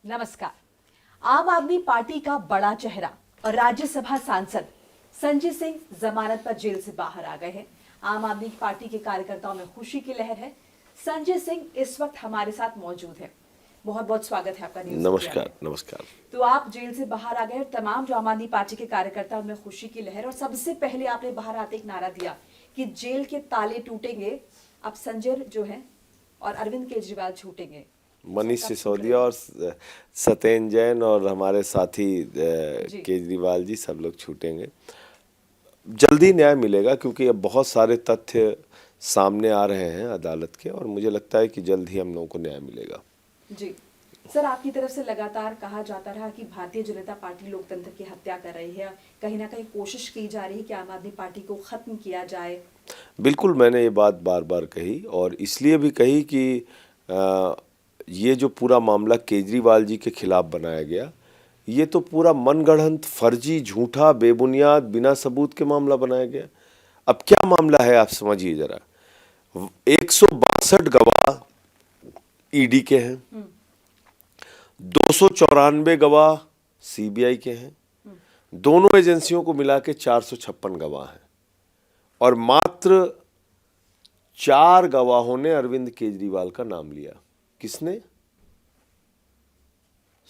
नमस्कार। आम आदमी पार्टी का बड़ा चेहरा और राज्यसभा सांसद संजय सिंह जमानत पर जेल से बाहर आ गए हैं। आम आदमी पार्टी के कार्यकर्ताओं में खुशी की लहर है। संजय सिंह इस वक्त हमारे साथ मौजूद है। बहुत बहुत स्वागत है आपका न्यूज़। नमस्कार। नमस्कार। तो आप जेल से बाहर आ गए और तमाम जो आम आदमी पार्टी के कार्यकर्ता उनमें खुशी की लहर, और सबसे पहले आपने बाहर आते एक नारा दिया कि जेल के ताले टूटेंगे, अब संजय जो है और अरविंद केजरीवाल छूटेंगे। मनीष सिसोदिया और सत्येंद्र जैन और हमारे साथी केजरीवाल जी सब लोग छूटेंगे। जल्दी न्याय मिलेगा क्योंकि अब बहुत सारे तथ्य सामने आ रहे हैं अदालत के, और मुझे लगता है कि जल्द ही हम लोगों को न्याय मिलेगा। जी सर, आपकी तरफ से लगातार कहा जाता रहा कि भारतीय जनता पार्टी लोकतंत्र की हत्या कर रही है, कहीं ना कहीं कोशिश की जा रही है कि आम आदमी पार्टी को खत्म किया जाए। बिल्कुल, मैंने ये बात बार बार कही, और इसलिए भी कही कि ये जो पूरा मामला केजरीवाल जी के खिलाफ बनाया गया, ये तो पूरा मनगढ़ंत, फर्जी, झूठा, बेबुनियाद, बिना सबूत के मामला बनाया गया। अब क्या मामला है आप समझिए जरा। 162 गवाह ईडी के हैं, 294 गवाह सीबीआई के हैं, दोनों एजेंसियों को मिला के 456 गवाह हैं, और मात्र 4 गवाहों ने अरविंद केजरीवाल का नाम लिया। किसने?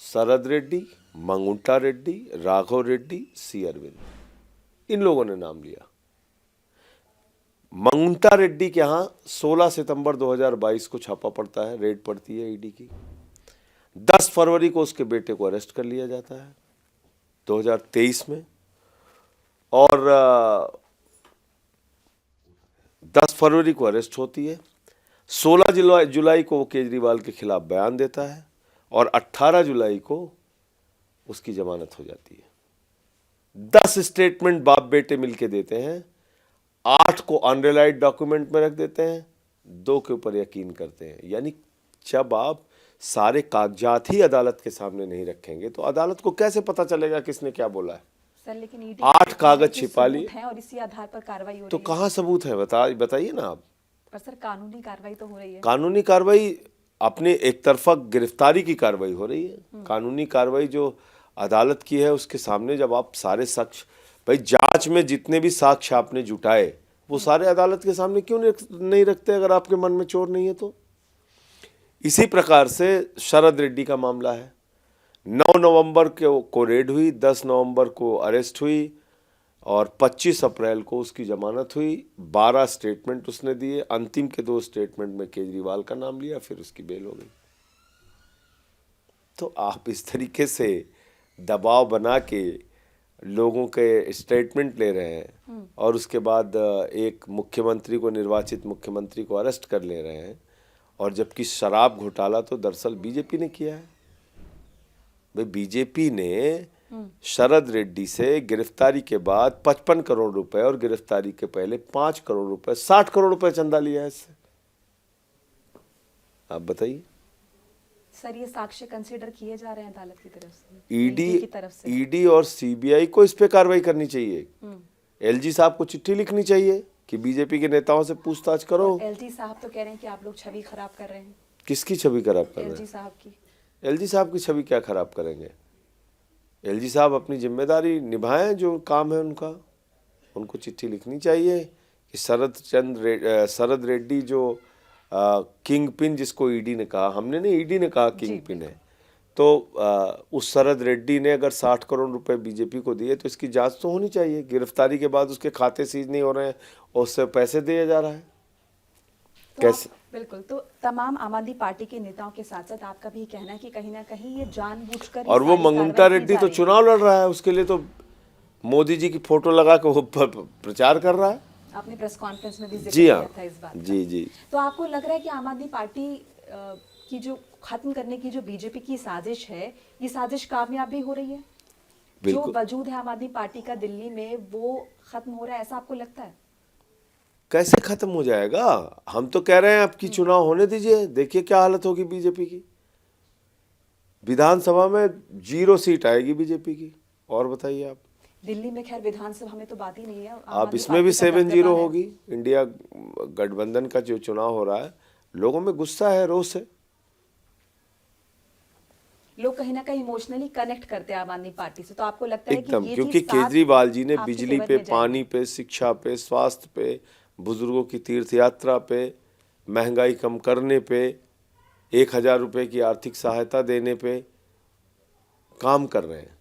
शरद रेड्डी, मंगुंटा रेड्डी, राघव रेड्डी, सी अरविंद, इन लोगों ने नाम लिया। मंगुंटा रेड्डी के यहाँ 16 सितंबर 2022 को छापा पड़ता है, रेड पड़ती है ईडी की। 10 फरवरी को उसके बेटे को अरेस्ट कर लिया जाता है 2023 में, और 10 फरवरी को अरेस्ट होती है। 16 जुलाई को वो केजरीवाल के खिलाफ बयान देता है, और 18 जुलाई को उसकी जमानत हो जाती है। 10 स्टेटमेंट बाप बेटे मिलके देते हैं, 8 को अनरिलाइड डॉक्यूमेंट में रख देते हैं, 2 के ऊपर यकीन करते हैं। यानी जब आप सारे कागजात ही अदालत के सामने नहीं रखेंगे तो अदालत को कैसे पता चलेगा किसने क्या बोला है? सर लेकिन 8 कागज छिपा लिए और इसी आधार पर कार्रवाई हो रही है। तो कहाँ सबूत है? बताइए ना आप। पर सर कानूनी कार्रवाई तो हो रही है। कानूनी कार्रवाई अपने एक तरफा गिरफ्तारी की कार्रवाई हो रही है। कानूनी कार्रवाई जो अदालत की है उसके सामने जब आप सारे साक्ष्य, भाई जांच में जितने भी साक्ष्य आपने जुटाए वो सारे अदालत के सामने क्यों नहीं रखते अगर आपके मन में चोर नहीं है तो? इसी प्रकार से शरद रेड्डी का मामला है। 9 नवंबर को रेड हुई, 10 नवंबर को अरेस्ट हुई, और 25 अप्रैल को उसकी जमानत हुई। 12 स्टेटमेंट उसने दिए, अंतिम के 2 स्टेटमेंट में केजरीवाल का नाम लिया, फिर उसकी बेल हो गई। तो आप इस तरीके से दबाव बना के लोगों के स्टेटमेंट ले रहे हैं, और उसके बाद एक मुख्यमंत्री को, निर्वाचित मुख्यमंत्री को अरेस्ट कर ले रहे हैं, और जबकि शराब घोटाला तो दरअसल बीजेपी ने किया है। भाई बीजेपी ने शरद रेड्डी से गिरफ्तारी के बाद 55 करोड़ रुपए और गिरफ्तारी के पहले 5 करोड़ रुपए, 60 करोड़ रुपए चंदा लिया है इससे। आप बताइए सर, ये साक्ष्य कंसीडर किए जा रहे हैं अदालत की तरफ से? ईडी और सीबीआई को इस पे कार्रवाई करनी चाहिए। एलजी साहब को चिट्ठी लिखनी चाहिए कि बीजेपी के नेताओं से पूछताछ करो। एलजी साहब तो कह रहे हैं कि आप लोग छवि खराब कर रहे हैं। किसकी छवि खराब कर रहे हैं? एलजी साहब की। एलजी साहब की छवि क्या खराब करेंगे? एलजी साहब अपनी जिम्मेदारी निभाएं, जो काम है उनका। उनको चिट्ठी लिखनी चाहिए कि शरद रेड्डी जो किंग पिन, जिसको ईडी ने कहा, हमने नहीं, ईडी ने कहा किंग पिन है, तो उस शरद रेड्डी ने अगर 60 करोड़ रुपए बीजेपी को दिए तो इसकी जांच तो होनी चाहिए। गिरफ्तारी के बाद उसके खाते सीज नहीं हो रहे हैं और उससे पैसे दिए जा रहा है, तो कैसे? बिल्कुल। तो तमाम आम आदमी पार्टी के नेताओं के साथ साथ आपका भी कहना है कि कहीं ना कहीं ये जानबूझकर, और वो मंगुंटा रेड्डी तो चुनाव लड़ रहा है, उसके लिए तो मोदी जी की फोटो लगा के वो प्रचार कर रहा है। आपने प्रेस कॉन्फ्रेंस में भी जिक्र जी किया हाँ, था इस बात का। जी। तो आपको लग रहा है कि आम आदमी पार्टी की जो खत्म करने की जो बीजेपी की साजिश है, ये साजिश कामयाब भी हो रही है? जो वजूद है आम आदमी पार्टी का दिल्ली में, वो खत्म हो रहा है, ऐसा आपको लगता है? कैसे खत्म हो जाएगा? हम तो कह रहे हैं आपकी चुनाव होने दीजिए, देखिए क्या हालत होगी बीजेपी की। विधानसभा में 0 सीट आएगी बीजेपी की। और बताइए आप। दिल्ली में खैर विधानसभा में तो बात ही नहीं है। आप इसमें भी 7-0 होगी। इंडिया गठबंधन का जो चुनाव हो रहा है, लोगों में गुस्सा है, रोष है। लोग कहीं ना कहीं इमोशनली कनेक्ट करते हैं आम आदमी पार्टी से, तो आपको लगता है कि एकदम, ये क्योंकि चीज साथ केजरीवाल जी ने आपके बिजली फेवर पे, में जाएगी? पानी पे, शिक्षा पे, स्वास्थ्य पे, बुजुर्गों की तीर्थ यात्रा पे, महंगाई कम करने पे, 1,000 रुपए की आर्थिक सहायता देने पे काम कर रहे हैं।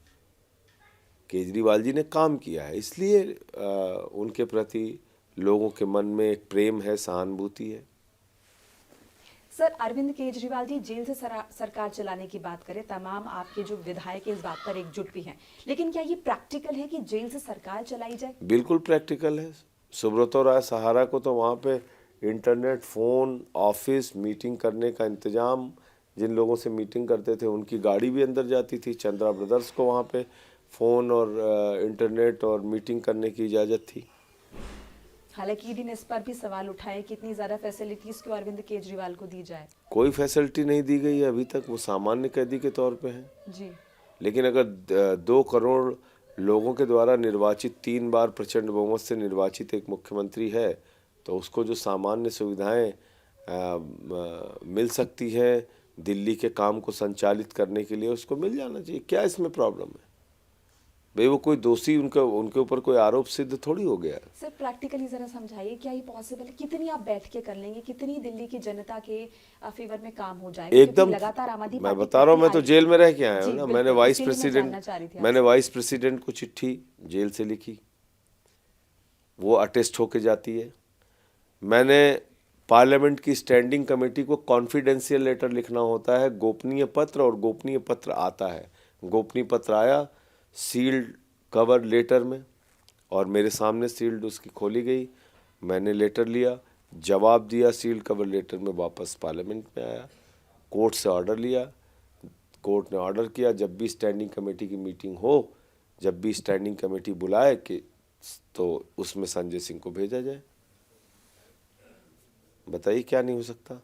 केजरीवाल जी ने काम किया है, इसलिए उनके प्रति लोगों के मन में एक प्रेम है, सहानुभूति है। सर, अरविंद केजरीवाल जी जेल से सरकार चलाने की बात करें, तमाम आपके जो विधायक इस बात पर एकजुट भी हैं, लेकिन क्या ये प्रैक्टिकल है कि जेल से सरकार चलाई जाए? बिल्कुल प्रैक्टिकल है। सुब्रतो राय सहारा को तो वहाँ पे इंटरनेट, फ़ोन, ऑफिस, मीटिंग करने का इंतज़ाम, जिन लोगों से मीटिंग करते थे उनकी गाड़ी भी अंदर जाती थी। चंद्रा ब्रदर्स को वहाँ पे फ़ोन और इंटरनेट और मीटिंग करने की इजाज़त थी। हालांकि ईडी ने इस पर भी सवाल उठाए कि इतनी ज्यादा फैसिलिटीज क्यों अरविंद केजरीवाल को दी जाए। कोई फैसिलिटी नहीं दी गई है अभी तक, वो सामान्य कैदी के तौर पे हैं। जी। लेकिन अगर 2 करोड़ लोगों के द्वारा निर्वाचित, 3 बार प्रचंड बहुमत से निर्वाचित एक मुख्यमंत्री है, तो उसको जो सामान्य सुविधाएं मिल सकती है दिल्ली के काम को संचालित करने के लिए, उसको मिल जाना चाहिए। क्या इसमें प्रॉब्लम है भाई? वो कोई दोषी, उनके ऊपर कोई आरोप सिद्ध थोड़ी हो गया। सर, प्रैक्टिकली जरा समझाइए, क्या ये पॉसिबल है? कितनी आप बैठ के कर लेंगे, कितनी दिल्ली की जनता के फेवर में काम हो जाएगा? एकदम, लगातार आम आदमी मैं पार्टी बता रहा हूँ, मैं तो आई जेल थी। में रह के आया जी, हूँ ना। बिल्कुल, इसीलिए मैं जानना चाह रही थी मैंने आपसे। वाइस प्रेसिडेंट को चिट्ठी जेल से लिखी, वो अटेस्ट होके जाती है। मैंने पार्लियामेंट की स्टैंडिंग कमेटी को कॉन्फिडेंशियल लेटर लिखना होता है, गोपनीय पत्र, और गोपनीय पत्र आता है। गोपनीय पत्र आया सील्ड कवर लेटर में, और मेरे सामने सील्ड उसकी खोली गई। मैंने लेटर लिया, जवाब दिया सील्ड कवर लेटर में, वापस पार्लियामेंट में आया, कोर्ट से ऑर्डर लिया। कोर्ट ने ऑर्डर किया जब भी स्टैंडिंग कमेटी की मीटिंग हो, जब भी स्टैंडिंग कमेटी बुलाए कि तो उसमें संजय सिंह को भेजा जाए। बताइए क्या नहीं हो सकता?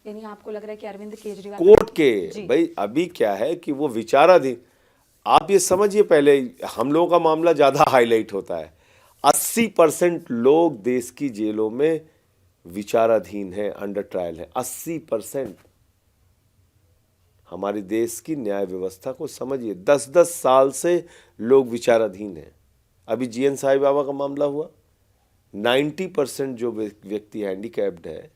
यानी आपको लग रहा है कि अरविंद केजरीवाल कोर्ट के भाई, अभी क्या है कि वो विचाराधीन, आप ये समझिए, पहले हम लोगों का मामला ज्यादा हाईलाइट होता है। 80% लोग देश की जेलों में विचाराधीन है, अंडर ट्रायल है। 80% हमारे देश की न्याय व्यवस्था को समझिए, 10-10 साल से लोग विचाराधीन हैं। अभी जीएन साई बाबा का मामला हुआ, 90% जो व्यक्ति हैंडीकैप्ड है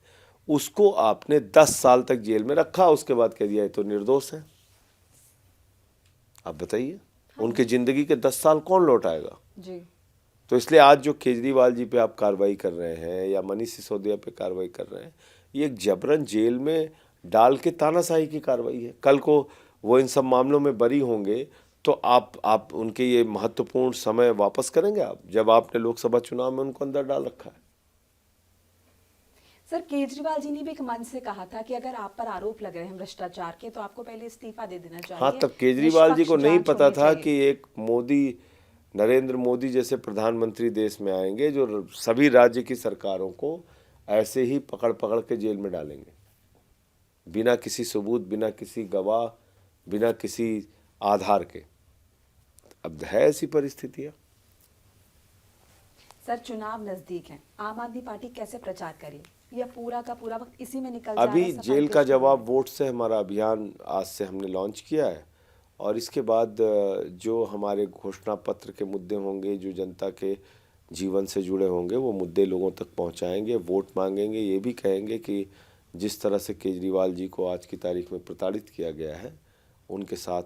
उसको आपने 10 साल तक जेल में रखा, उसके बाद कह दिया ये तो निर्दोष है। अब बताइए, उनके जिंदगी के 10 साल कौन लौटाएगा? जी। तो इसलिए आज जो केजरीवाल जी पे आप कार्रवाई कर रहे हैं या मनीष सिसोदिया पे कार्रवाई कर रहे हैं, ये एक जबरन जेल में डाल के तानाशाही की कार्रवाई है। कल को वो इन सब मामलों में बरी होंगे तो आप उनके ये महत्वपूर्ण समय वापस करेंगे आप, जब आपने लोकसभा चुनाव में उनको अंदर डाल रखा है। सर, केजरीवाल जी ने भी एक मंच से कहा था कि अगर आप पर आरोप लग रहे हैं भ्रष्टाचार के, तो आपको पहले इस्तीफा दे देना चाहिए। हाँ, तब केजरीवाल जी को निष्पक्ष नहीं जांच पता होनी था चाहिए। कि एक नरेंद्र मोदी जैसे प्रधानमंत्री देश में आएंगे जो सभी राज्य की सरकारों को ऐसे ही पकड़ पकड़ के जेल में डालेंगे, बिना किसी सबूत, बिना किसी गवाह, बिना किसी आधार के। अब है ऐसी परिस्थितियां। सर, चुनाव नजदीक है, आम आदमी पार्टी कैसे प्रचार करे? या पूरा का पूरा वक्त इसी में निकल जा रहा अभी है सफाई जेल के का स्टोरी जवाब में? वोट से हमारा अभियान आज से हमने लॉन्च किया है, और इसके बाद जो हमारे घोषणा पत्र के मुद्दे होंगे, जो जनता के जीवन से जुड़े होंगे, वो मुद्दे लोगों तक पहुंचाएंगे, वोट मांगेंगे। ये भी कहेंगे कि जिस तरह से केजरीवाल जी को आज की तारीख में प्रताड़ित किया गया है, उनके साथ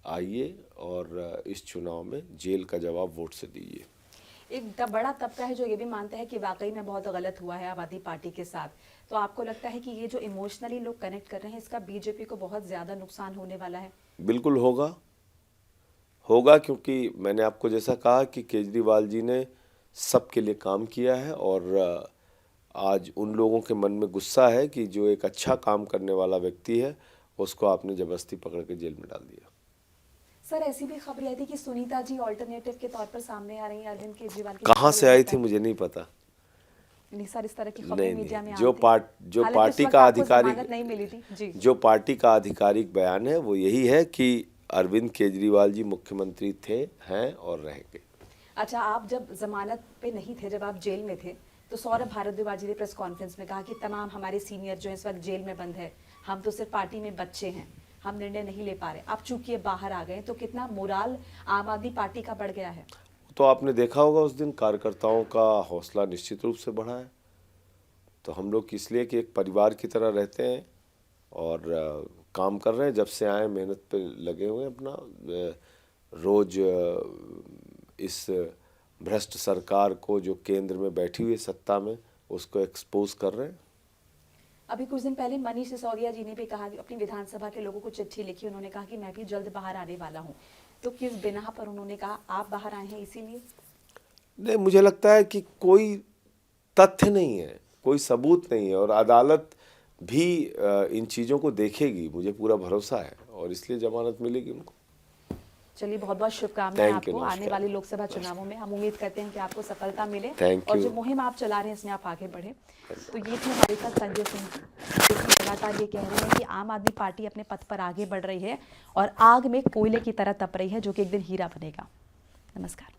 आइए और इस चुनाव में जेल का जवाब वोट से दीजिए। एक बड़ा तबका है जो ये भी मानता है कि वाकई में बहुत गलत हुआ है आम आदमी पार्टी के साथ, तो आपको लगता है कि ये जो इमोशनली लोग कनेक्ट कर रहे हैं, इसका बीजेपी को बहुत ज्यादा नुकसान होने वाला है? बिल्कुल होगा, क्योंकि मैंने आपको जैसा कहा कि केजरीवाल जी ने सबके लिए काम किया है, और आज उन लोगों के मन में गुस्सा है कि जो एक अच्छा काम करने वाला व्यक्ति है उसको आपने जबरदस्ती पकड़ के जेल में डाल दिया। सर, ऐसी भी खबरें आई थी कि सुनीता जी ऑल्टरनेटिव के तौर पर सामने आ रही हैं अरविंद केजरीवाल की। कहाँ से आई थी मुझे नहीं पता। नहीं सर, इस तरह की खबरें मीडिया में नहीं, आती थी। जो हालांकि उस पार्टी वक्त का आपको आधिकारिक जमानत नहीं मिली थी। जी। जो पार्टी का आधिकारिक बयान है वो यही है कि अरविंद केजरीवाल जी मुख्यमंत्री थे, हैं और रहेंगे। अच्छा, आप जब जमानत पे नहीं थे, जब आप जेल में थे, तो सौरभ भारद्वाज जी ने प्रेस कॉन्फ्रेंस में कहा कि तमाम हमारे सीनियर जो इस वक्त जेल में बंद है, हम तो सिर्फ पार्टी में बच्चे हैं, हम निर्णय नहीं ले पा रहे, आप चूंकि बाहर आ गए, तो कितना मोराल आम आदमी पार्टी का बढ़ गया है? तो आपने देखा होगा उस दिन कार्यकर्ताओं का हौसला निश्चित रूप से बढ़ा है। तो हम लोग इसलिए कि एक परिवार की तरह रहते हैं और काम कर रहे हैं, जब से आए मेहनत पे लगे हुए हैं अपना, रोज इस भ्रष्ट सरकार को जो केंद्र में बैठी हुई है सत्ता में, उसको एक्सपोज कर रहे हैं। अभी कुछ दिन पहले मनीष सिसोदिया जी ने भी कहा, अपनी विधानसभा के लोगों को चिट्ठी लिखी, उन्होंने कहा कि मैं भी जल्द बाहर आने वाला हूं। तो किस बिना पर उन्होंने कहा आप बाहर आए हैं इसीलिए? नहीं, मुझे लगता है कि कोई तथ्य नहीं है, कोई सबूत नहीं है, और अदालत भी इन चीज़ों को देखेगी, मुझे पूरा भरोसा है, और इसलिए जमानत मिलेगी उनको। चलिए, बहुत बहुत शुभकामनाएं Thank you, आपको आने नमस्कार। वाली लोकसभा चुनावों में। हम उम्मीद करते हैं कि आपको सफलता मिले Thank और you। जो मुहिम आप चला रहे हैं इसमें आप आगे बढ़े। तो ये थे हमारे साथ संजय सिंह, जो कि लगातार ये कह रहे हैं कि आम आदमी पार्टी अपने पथ पर आगे बढ़ रही है और आग में कोयले की तरह तप रही है, जो कि एक दिन हीरा बनेगा। नमस्कार।